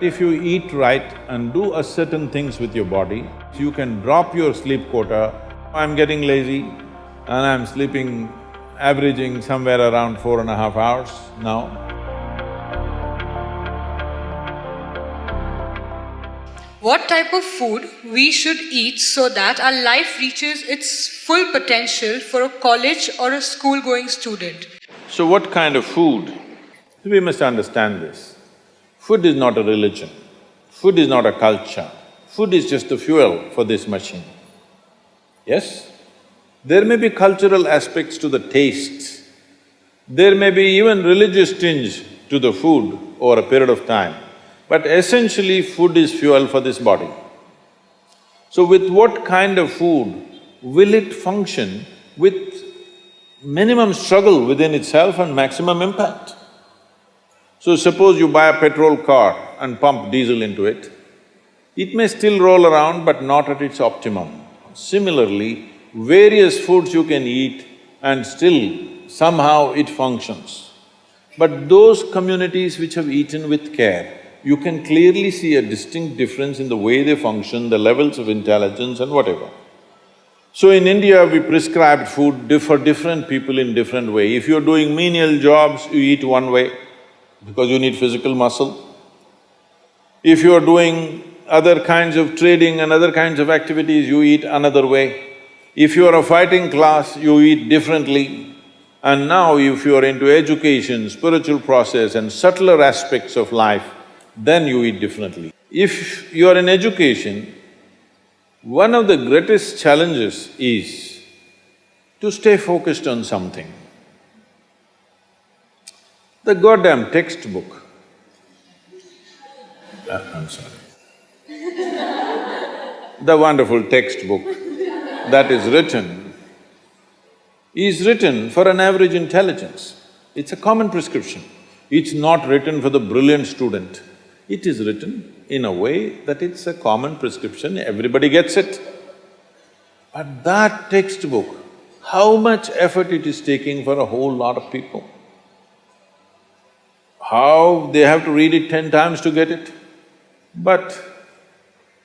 If you eat right and do a certain things with your body, you can drop your sleep quota. I'm getting lazy and I'm sleeping, averaging somewhere around 4.5 hours now. What type of food we should eat so that our life reaches its full potential for a college or a school-going student? So what kind of food? We must understand this. Food is not a religion, food is not a culture, food is just the fuel for this machine. Yes? There may be cultural aspects to the tastes, there may be even religious tinge to the food over a period of time, but essentially food is fuel for this body. So with what kind of food will it function with minimum struggle within itself and maximum impact? So suppose you buy a petrol car and pump diesel into it, it may still roll around but not at its optimum. Similarly, various foods you can eat and still somehow it functions. But those communities which have eaten with care, you can clearly see a distinct difference in the way they function, the levels of intelligence and whatever. So in India, we prescribed food for different people in different way. If you're doing menial jobs, you eat one way because you need physical muscle. If you're doing other kinds of trading and other kinds of activities, you eat another way. If you're a fighting class, you eat differently. And now if you're into education, spiritual process and subtler aspects of life, then you eat differently. If you're in education, one of the greatest challenges is to stay focused on something. The goddamn textbook, I'm sorry. The wonderful textbook that is written for an average intelligence. It's a common prescription. It's not written for the brilliant student. It is written in a way that it's a common prescription, everybody gets it. But that textbook, how much effort it is taking for a whole lot of people? How they have to read it 10 times to get it? But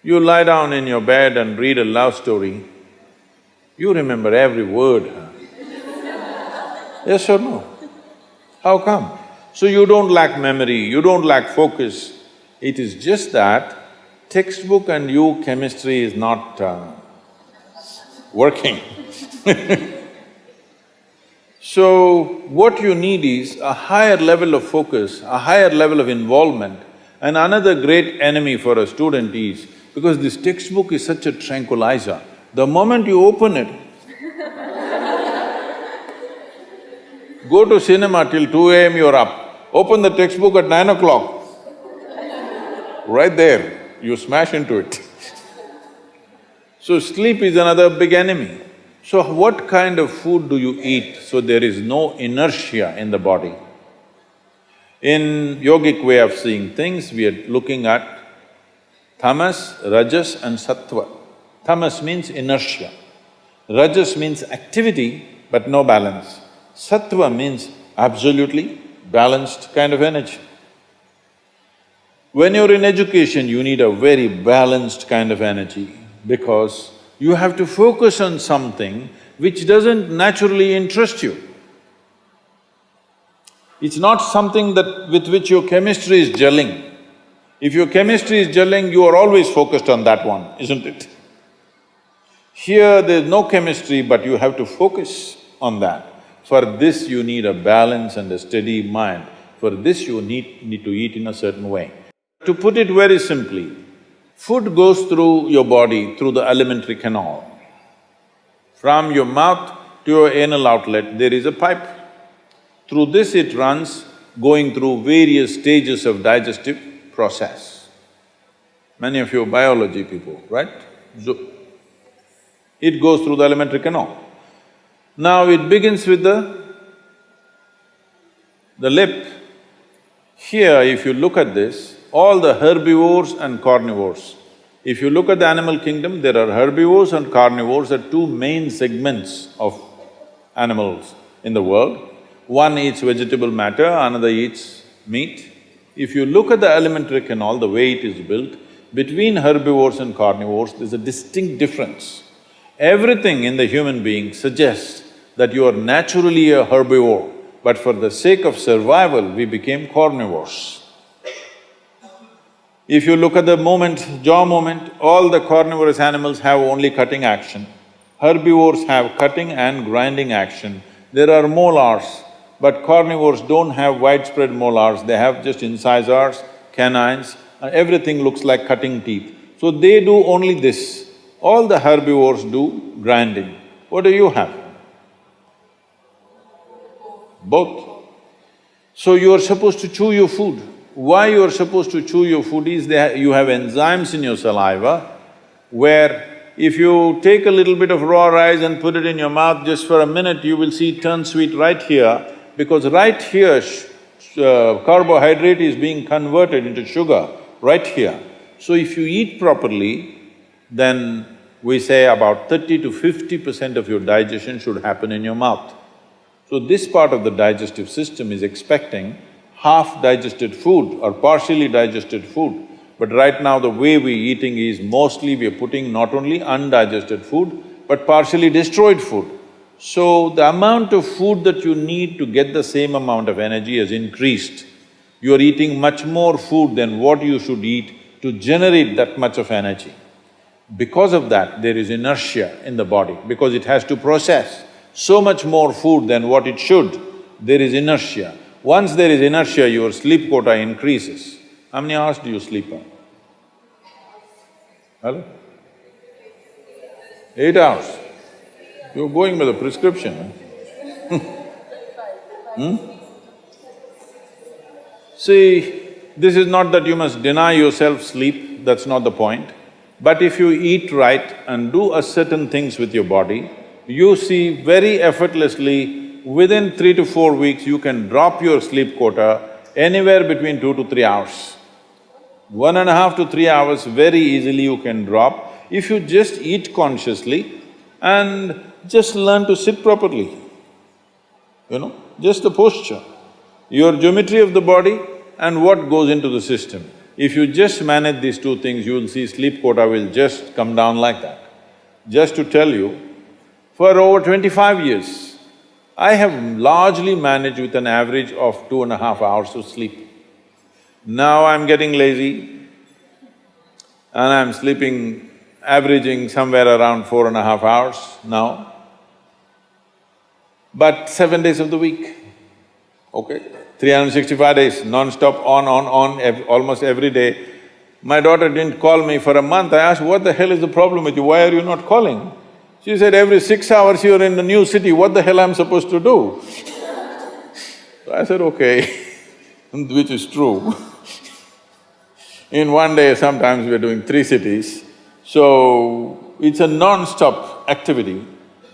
you lie down in your bed and read a love story, you remember every word, huh? Yes or no? How come? So you don't lack memory, you don't lack focus. It is just that textbook and you, chemistry is not working. So what you need is a higher level of focus, a higher level of involvement. And another great enemy for a student is, because this textbook is such a tranquilizer, the moment you open it, go to cinema till 2 a.m. you're up, open the textbook at 9 o'clock, right there, you smash into it. So sleep is another big enemy. So what kind of food do you eat so there is no inertia in the body? In yogic way of seeing things, we are looking at tamas, rajas and sattva. Tamas means inertia, rajas means activity but no balance, sattva means absolutely balanced kind of energy. When you're in education, you need a very balanced kind of energy because you have to focus on something which doesn't naturally interest you. It's not something with which your chemistry is gelling. If your chemistry is gelling, you are always focused on that one, isn't it? Here there's no chemistry, but you have to focus on that. For this you need a balance and a steady mind. For this you need to eat in a certain way. To put it very simply, food goes through your body through the alimentary canal. From your mouth to your anal outlet, there is a pipe. Through this it runs, going through various stages of digestive process. Many of you are biology people, right? So, it goes through the alimentary canal. Now it begins with the lip. Here, if you look at this, all the herbivores and carnivores. If you look at the animal kingdom, there are herbivores and carnivores are two main segments of animals in the world. One eats vegetable matter, another eats meat. If you look at the alimentary canal, the way it is built, between herbivores and carnivores, there's a distinct difference. Everything in the human being suggests that you are naturally a herbivore, but for the sake of survival, we became carnivores. If you look at the jaw movement, all the carnivorous animals have only cutting action. Herbivores have cutting and grinding action. There are molars, but carnivores don't have widespread molars, they have just incisors, canines, and everything looks like cutting teeth. So they do only this. All the herbivores do grinding. What do you have? Both. So you are supposed to chew your food. Why you are supposed to chew your food is you have enzymes in your saliva where if you take a little bit of raw rice and put it in your mouth just for a minute, you will see it turn sweet right here, because right here carbohydrate is being converted into sugar, right here. So if you eat properly, then we say about 30 to 50% of your digestion should happen in your mouth. So this part of the digestive system is expecting half digested food or partially digested food. But right now the way we're eating is mostly we're putting not only undigested food, but partially destroyed food. So the amount of food that you need to get the same amount of energy has increased. You are eating much more food than what you should eat to generate that much of energy. Because of that, there is inertia in the body, because it has to process so much more food than what it should, there is inertia. Once there is inertia, your sleep quota increases. How many hours do you sleep on? Hello? 8 hours. You're going by the prescription, huh? See, this is not that you must deny yourself sleep, that's not the point. But if you eat right and do a certain things with your body, you see very effortlessly, within 3 to 4 weeks, you can drop your sleep quota anywhere between 2 to 3 hours. 1.5 to 3 hours very easily you can drop if you just eat consciously and just learn to sit properly, just the posture, your geometry of the body and what goes into the system. If you just manage these two things, you will see sleep quota will just come down like that. Just to tell you, for over 25 years, I have largely managed with an average of 2.5 hours of sleep. Now I'm getting lazy and I'm sleeping, averaging somewhere around 4.5 hours now, but 7 days of the week, okay? 365 days, non-stop, on, almost every day. My daughter didn't call me for a month. I asked, what the hell is the problem with you? Why are you not calling? She said, every 6 hours you're in a new city, what the hell I'm supposed to do? So I said, okay, which is true. In one day, sometimes we're doing 3 cities, so it's a non-stop activity.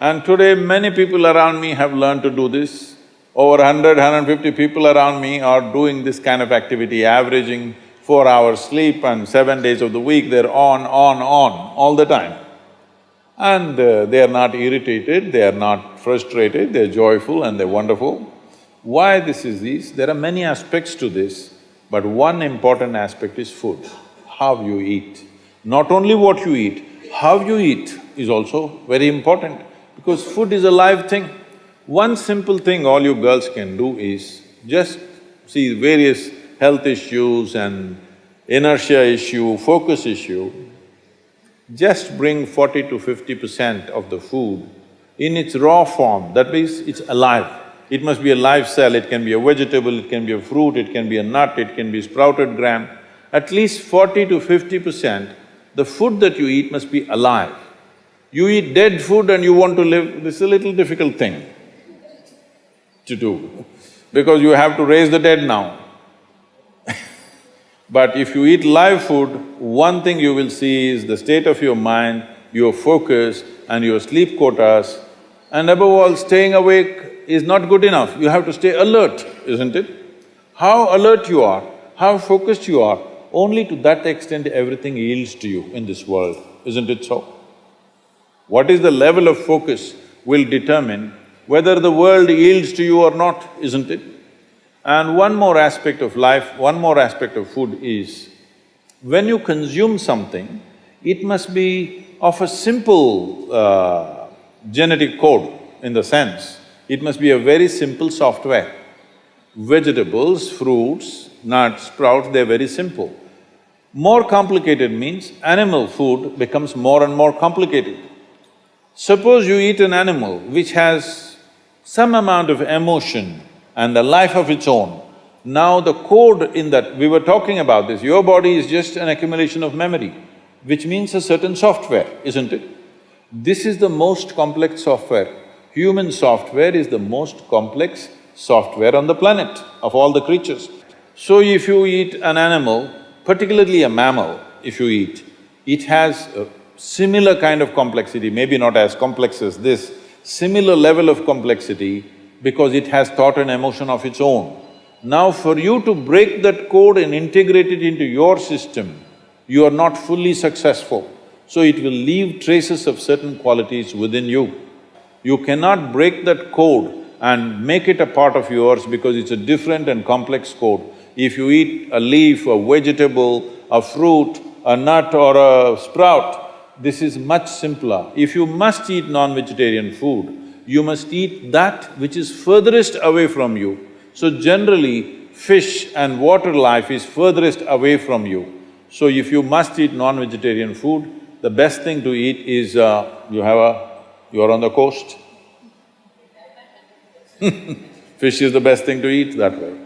And today, many people around me have learned to do this. Over 100, 150 people around me are doing this kind of activity, averaging 4 hours sleep and 7 days of the week, they're on, all the time. And they are not irritated, they are not frustrated, they're joyful and they're wonderful. Why this is this? There are many aspects to this, but one important aspect is food, how you eat. Not only what you eat, how you eat is also very important, because food is a live thing. One simple thing all you girls can do is just see various health issues and inertia issue, focus issue, just bring 40 to 50% of the food in its raw form, that means it's alive. It must be a live cell, it can be a vegetable, it can be a fruit, it can be a nut, it can be sprouted gram. At least 40 to 50%, the food that you eat must be alive. You eat dead food and you want to live, this is a little difficult thing to do, because you have to raise the dead now. But if you eat live food, one thing you will see is the state of your mind, your focus and your sleep quotas, and above all, staying awake is not good enough, you have to stay alert, isn't it? How alert you are, how focused you are, only to that extent everything yields to you in this world, isn't it so? What is the level of focus will determine whether the world yields to you or not, isn't it? And one more aspect of life, one more aspect of food is, when you consume something, it must be of a simple genetic code, in the sense, it must be a very simple software. Vegetables, fruits, nuts, sprouts, they're very simple. More complicated means animal food becomes more and more complicated. Suppose you eat an animal which has some amount of emotion and a life of its own. Now the code in that… we were talking about this, your body is just an accumulation of memory, which means a certain software, isn't it? This is the most complex software. Human software is the most complex software on the planet of all the creatures. So if you eat an animal, particularly a mammal, if you eat, it has a similar kind of complexity, maybe not as complex as this, similar level of complexity because it has thought and emotion of its own. Now for you to break that code and integrate it into your system, you are not fully successful. So it will leave traces of certain qualities within you. You cannot break that code and make it a part of yours because it's a different and complex code. If you eat a leaf, a vegetable, a fruit, a nut or a sprout, this is much simpler. If you must eat non-vegetarian food, you must eat that which is furthest away from you. So generally, fish and water life is furthest away from you. So if you must eat non-vegetarian food, the best thing to eat is, you're on the coast. Fish is the best thing to eat that way.